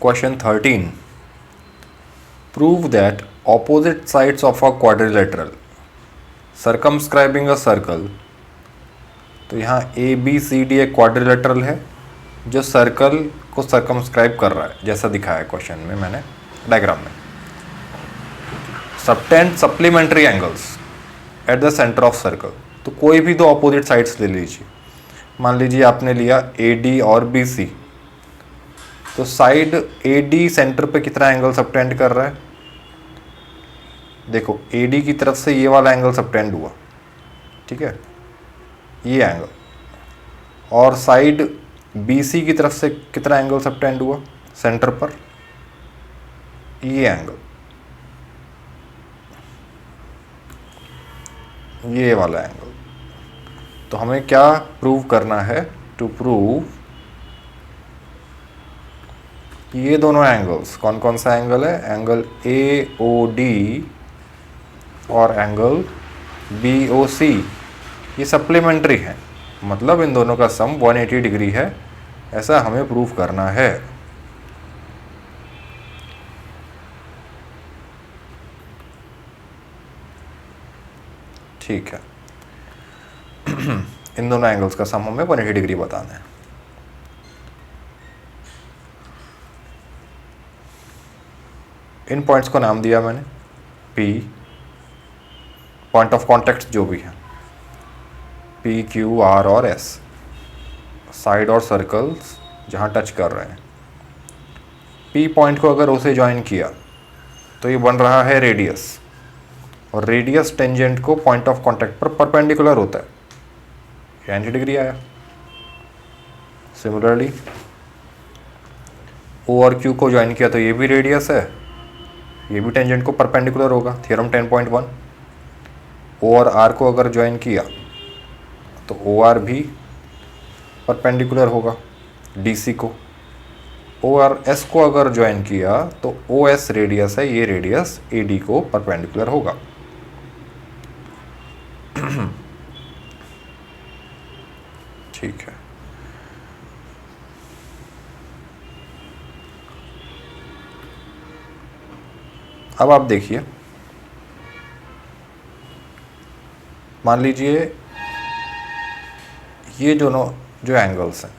Question 13. Prove that opposite sides of a quadrilateral circumscribing a circle. तो यहाँ A B C D एक quadrilateral है जो circle को सर्कमस्क्राइब कर रहा है, जैसा दिखाया है क्वेश्चन में मैंने डायग्राम में. Subtend supplementary angles at the centre of circle. तो कोई भी दो अपोजिट साइड्स ले लीजिए. मान लीजिए आपने लिया ए डी और बी सी. तो साइड ए डी सेंटर पे कितना एंगल सबटेंड कर रहा है? देखो ए डी की तरफ से ये वाला एंगल सबटेंड हुआ, ठीक है, ये एंगल. और साइड बी सी की तरफ से कितना एंगल सबटेंड हुआ सेंटर पर? ये एंगल, ये वाला एंगल. तो हमें क्या प्रूव करना है? टू प्रूव ये दोनों एंगल्स, कौन कौन सा एंगल है? एंगल ए ओ डी और एंगल बी ओ सी, ये सप्लीमेंट्री है, मतलब इन दोनों का सम 180 डिग्री है, ऐसा हमें प्रूव करना है. ठीक है. इन दोनों एंगल्स का सम हमें 180 डिग्री बताना है. इन पॉइंट्स को नाम दिया मैंने P, पॉइंट ऑफ कॉन्टेक्ट जो भी है, P, Q, R और S, साइड और सर्कल्स जहाँ टच कर रहे हैं. P पॉइंट को अगर उसे ज्वाइन किया तो ये बन रहा है रेडियस, और रेडियस टेंजेंट को पॉइंट ऑफ कॉन्टेक्ट पर परपेंडिकुलर होता है, 90 डिग्री आया. सिमिलरली O और Q को ज्वाइन किया तो ये भी रेडियस है, ये भी टेंजेंट को परपेंडिकुलर होगा, थ्योरम 10.1. O और R को अगर ज्वाइन किया तो OR भी परपेंडिकुलर होगा DC को. O और S को अगर ज्वाइन किया तो OS रेडियस है, ये रेडियस AD को परपेंडिकुलर होगा. ठीक है. अब आप देखिए, मान लीजिए ये दोनों जो एंगल्स हैं,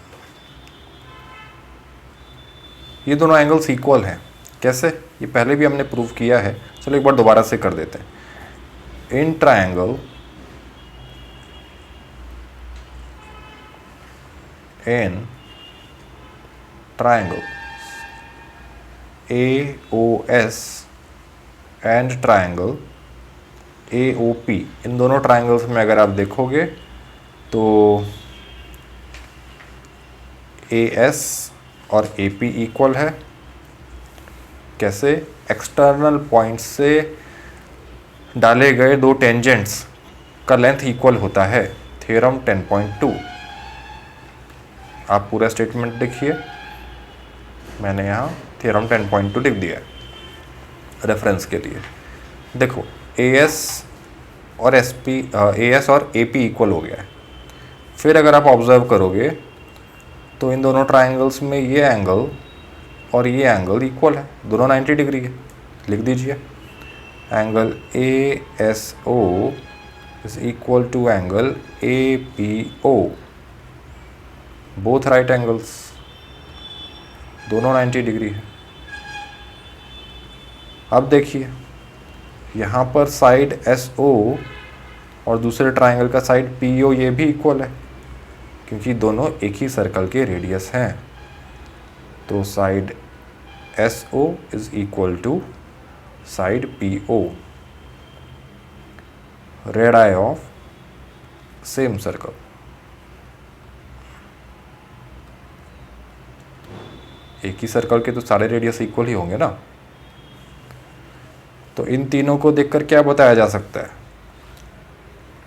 ये दोनों एंगल्स इक्वल हैं. कैसे? ये पहले भी हमने प्रूव किया है, चलो एक बार दोबारा से कर देते हैं. In triangle AOS and triangle AOP, इन दोनों ट्रायंगल्स में अगर आप देखोगे तो AS और AP इक्वल है. कैसे? एक्सटर्नल पॉइंट से डाले गए दो टेंजेंट्स का लेंथ इक्वल होता है, थ्योरम 10.2. आप पूरा स्टेटमेंट देखिए, मैंने यहाँ थ्योरम 10.2 लिख दिया है रेफरेंस के लिए. देखो AS और AS और AP इक्वल हो गया है. फिर अगर आप ऑब्जर्व करोगे तो इन दोनों ट्रायंगल्स में ये एंगल और ये एंगल इक्वल है, दोनों 90 डिग्री है. लिख दीजिए angle ASO is equal to angle APO, both right angles, दोनों 90 डिग्री है. अब देखिए यहाँ पर साइड SO और दूसरे ट्रायंगल का साइड PO ये भी इक्वल है, क्योंकि दोनों एक ही सर्कल के रेडियस हैं. तो side SO is equal to side PO, radii of same circle. एक ही सर्कल के तो सारे रेडियस इक्वल ही होंगे ना. तो इन तीनों को देखकर क्या बताया जा सकता है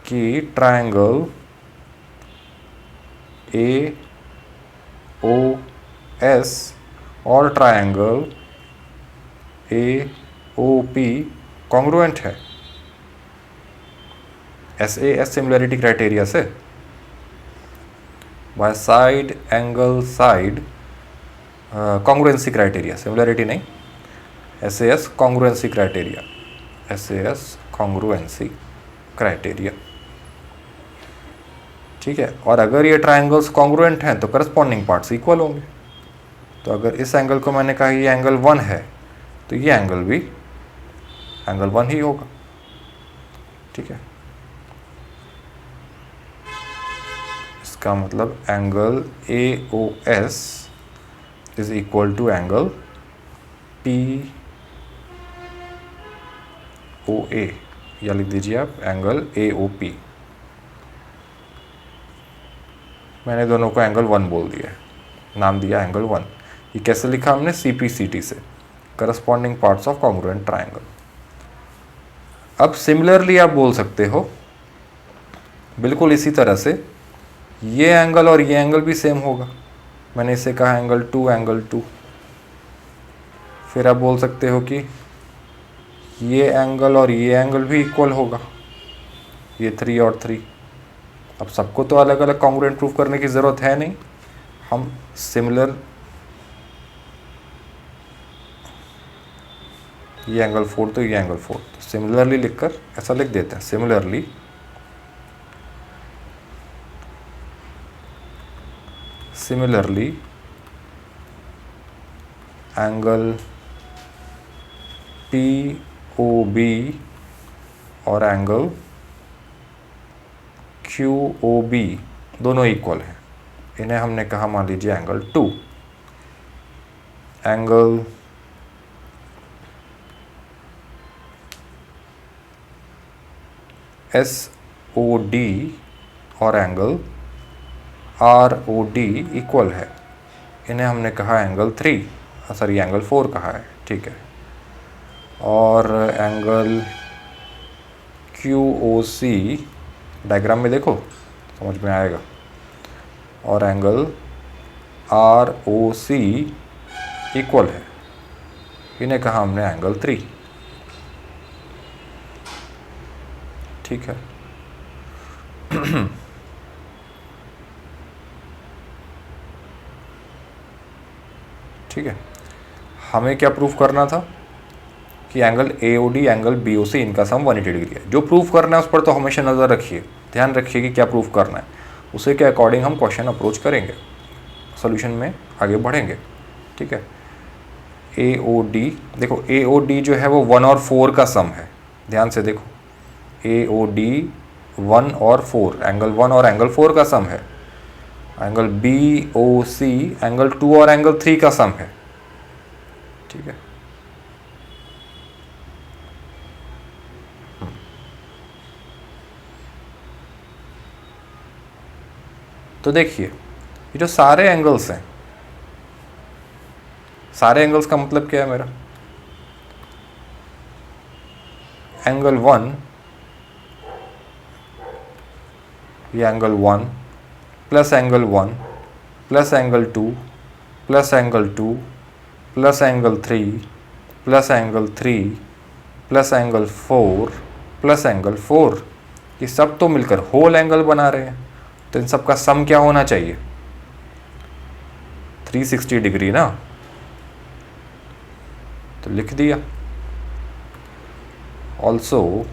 कि ट्रायंगल AOS और ट्रायंगल AOP कॉन्ग्रुएंट है SAS सिमिलरिटी क्राइटेरिया से. By side angle side congruency criteria, similarity नहीं, SAS congruency criteria, SAS congruency criteria, ठीक है। और अगर ये ट्राइंगल्स कॉन्ग्रुएंट हैं तो करस्पॉन्डिंग पार्ट्स इक्वल होंगे। तो अगर इस एंगल को मैंने कहा ये एंगल 1 है तो ये एंगल भी एंगल 1 ही होगा, ठीक है। इसका मतलब angle AOS is equal to angle POA, या लिख दीजिए आप एंगल AOP। मैंने दोनों को एंगल 1 बोल दिया है, नाम दिया एंगल 1। ये कैसे लिखा हमने? CPCT से, corresponding parts of congruent triangle. अब सिमिलरली आप बोल सकते हो बिल्कुल इसी तरह से, ये एंगल और ये एंगल भी सेम होगा। मैंने इसे कहा एंगल 2, एंगल 2। फिर आप बोल सकते हो कि ये एंगल और ये एंगल भी इक्वल होगा, ये 3 और 3। अब सबको तो अलग अलग कॉन्ग्रुएंट प्रूफ करने की ज़रूरत है नहीं, हम सिमिलर, ये एंगल 4 तो ये एंगल 4, तो सिमिलरली लिखकर ऐसा लिख देते हैं, सिमिलरली एंगल POB और एंगल QOB दोनों इक्वल हैं। इन्हें हमने कहा मान लीजिए एंगल 2। एंगल SOD और एंगल ROD इक्वल है, इन्हें हमने कहा एंगल 3, सॉरी एंगल 4 कहा है, ठीक है। और एंगल QOC डायग्राम में देखो समझ में आएगा, और एंगल ROC इक्वल है, इन्हें कहा हमने एंगल 3, ठीक है। ठीक है, हमें क्या प्रूफ करना था कि एंगल AOD एंगल BOC इनका सम 180 डिग्री है। जो प्रूफ करना है उस पर तो हमेशा नज़र रखिए, ध्यान रखिए कि क्या प्रूफ करना है, उसे के अकॉर्डिंग हम क्वेश्चन अप्रोच करेंगे, सॉल्यूशन में आगे बढ़ेंगे, ठीक है। AOD देखो, AOD जो है वो 1 और 4 का सम है, ध्यान से देखो, AOD 1 और 4, एंगल 1 और एंगल 4 का सम है। एंगल BOC एंगल 2 और एंगल 3 का सम है, ठीक है। तो देखिए, ये जो सारे एंगल्स हैं, सारे एंगल्स का मतलब क्या है मेरा? एंगल 1, ये angle 1 plus angle 1 plus angle 2 plus angle 2 plus angle 3 plus angle 3 plus angle 4 plus angle 4, ये सब तो मिलकर होल एंगल बना रहे हैं। तो इन सब का सम क्या होना चाहिए? 360 डिग्री ना, तो लिख दिया। Also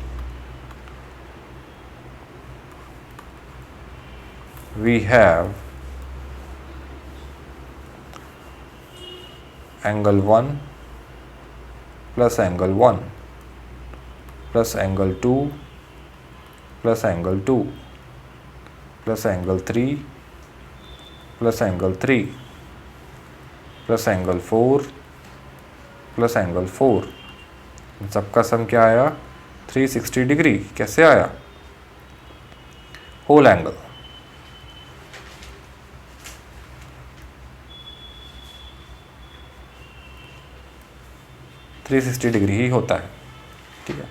we have angle 1 plus angle 1 plus angle 2 plus angle 2 plus angle 3 plus angle 3 plus angle 4 plus angle 4, इन सबका सम क्या आया? 360 डिग्री। कैसे आया? Whole angle. थ्री 360 डिग्री ही होता है, ठीक है।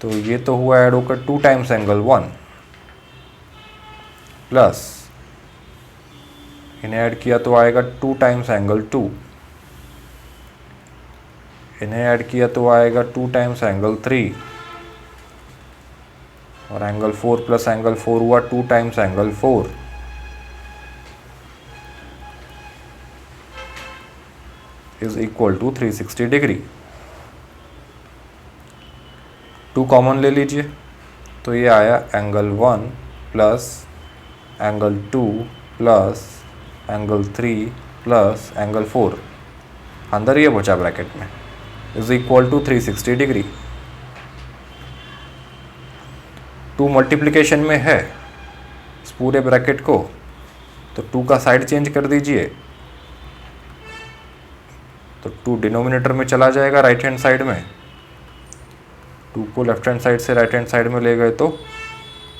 तो ये तो हुआ ऐड होकर 2 टाइम्स एंगल 1 प्लस इन्हें ऐड किया तो आएगा 2 टाइम्स एंगल 2, इन्हें ऐड किया तो आएगा 2 टाइम्स एंगल 3, और एंगल 4 प्लस एंगल 4 हुआ 2 times angle 4। Is equal to 360 degree. 2 common ले लीजिए, तो ये आया angle 1 plus angle 2 plus angle 3 plus angle 4, अंदर ये बचा ब्रैकेट में, is equal to 360 degree. 2 multiplication में है इस पूरे ब्रैकेट को, तो 2 का साइड चेंज कर दीजिए, तो 2 डिनोमिनेटर में चला जाएगा राइट हैंड साइड में। 2 को लेफ्ट हैंड साइड से राइट हैंड साइड में ले गए तो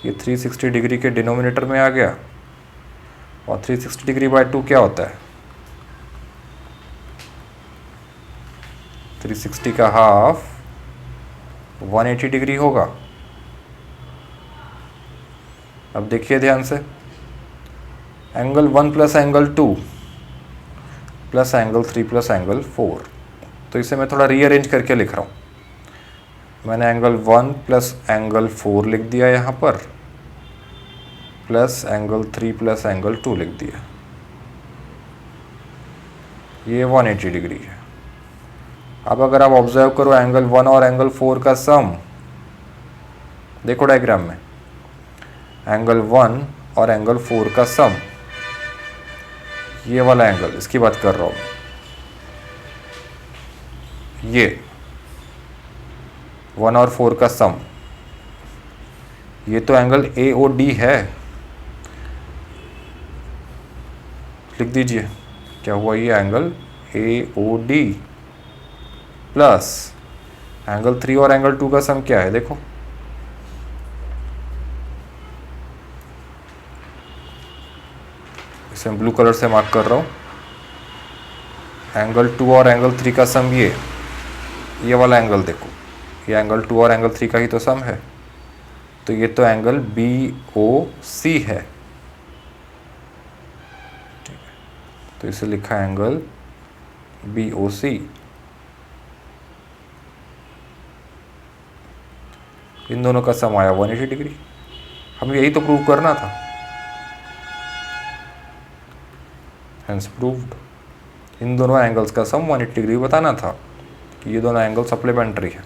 ये 360 डिग्री के डिनोमिनेटर में आ गया, और 360 डिग्री बाय 2 क्या होता है, 360 का हाफ 180 डिग्री होगा। अब देखिए ध्यान से, angle 1 plus angle 2 plus angle 3 plus angle 4, तो इसे मैं थोड़ा रीअरेंज करके लिख रहा हूँ। मैंने एंगल 1 प्लस एंगल 4 लिख दिया यहाँ पर, प्लस एंगल 3 प्लस एंगल 2 लिख दिया, ये 180 डिग्री है। अब अगर आप ऑब्जर्व करो एंगल 1 और एंगल 4 का सम, देखो डायग्राम में, एंगल 1 और एंगल 4 का सम, ये वाला एंगल, इसकी बात कर रहा हूँ, ये 1 और 4 का सम, ये तो एंगल AOD है, लिख दीजिए क्या हुआ, ये एंगल AOD प्लस एंगल 3 और एंगल 2 का सम क्या है, देखो इसे ब्लू कलर से मार्क कर रहा हूँ, एंगल 2 और एंगल 3 का सम ये वाला एंगल देखो, ये एंगल 2 और एंगल 3 का ही तो सम है, तो ये तो एंगल BOC है, ठीक है, तो इसे लिखा एंगल BOC। इन दोनों का सम आया 180 डिग्री। हमें यही तो प्रूव करना था, हेंस प्रूव्ड। इन दोनों एंगल्स का सम 180 डिग्री बताना था कि ये दोनों एंगल सप्लीमेंट्री है।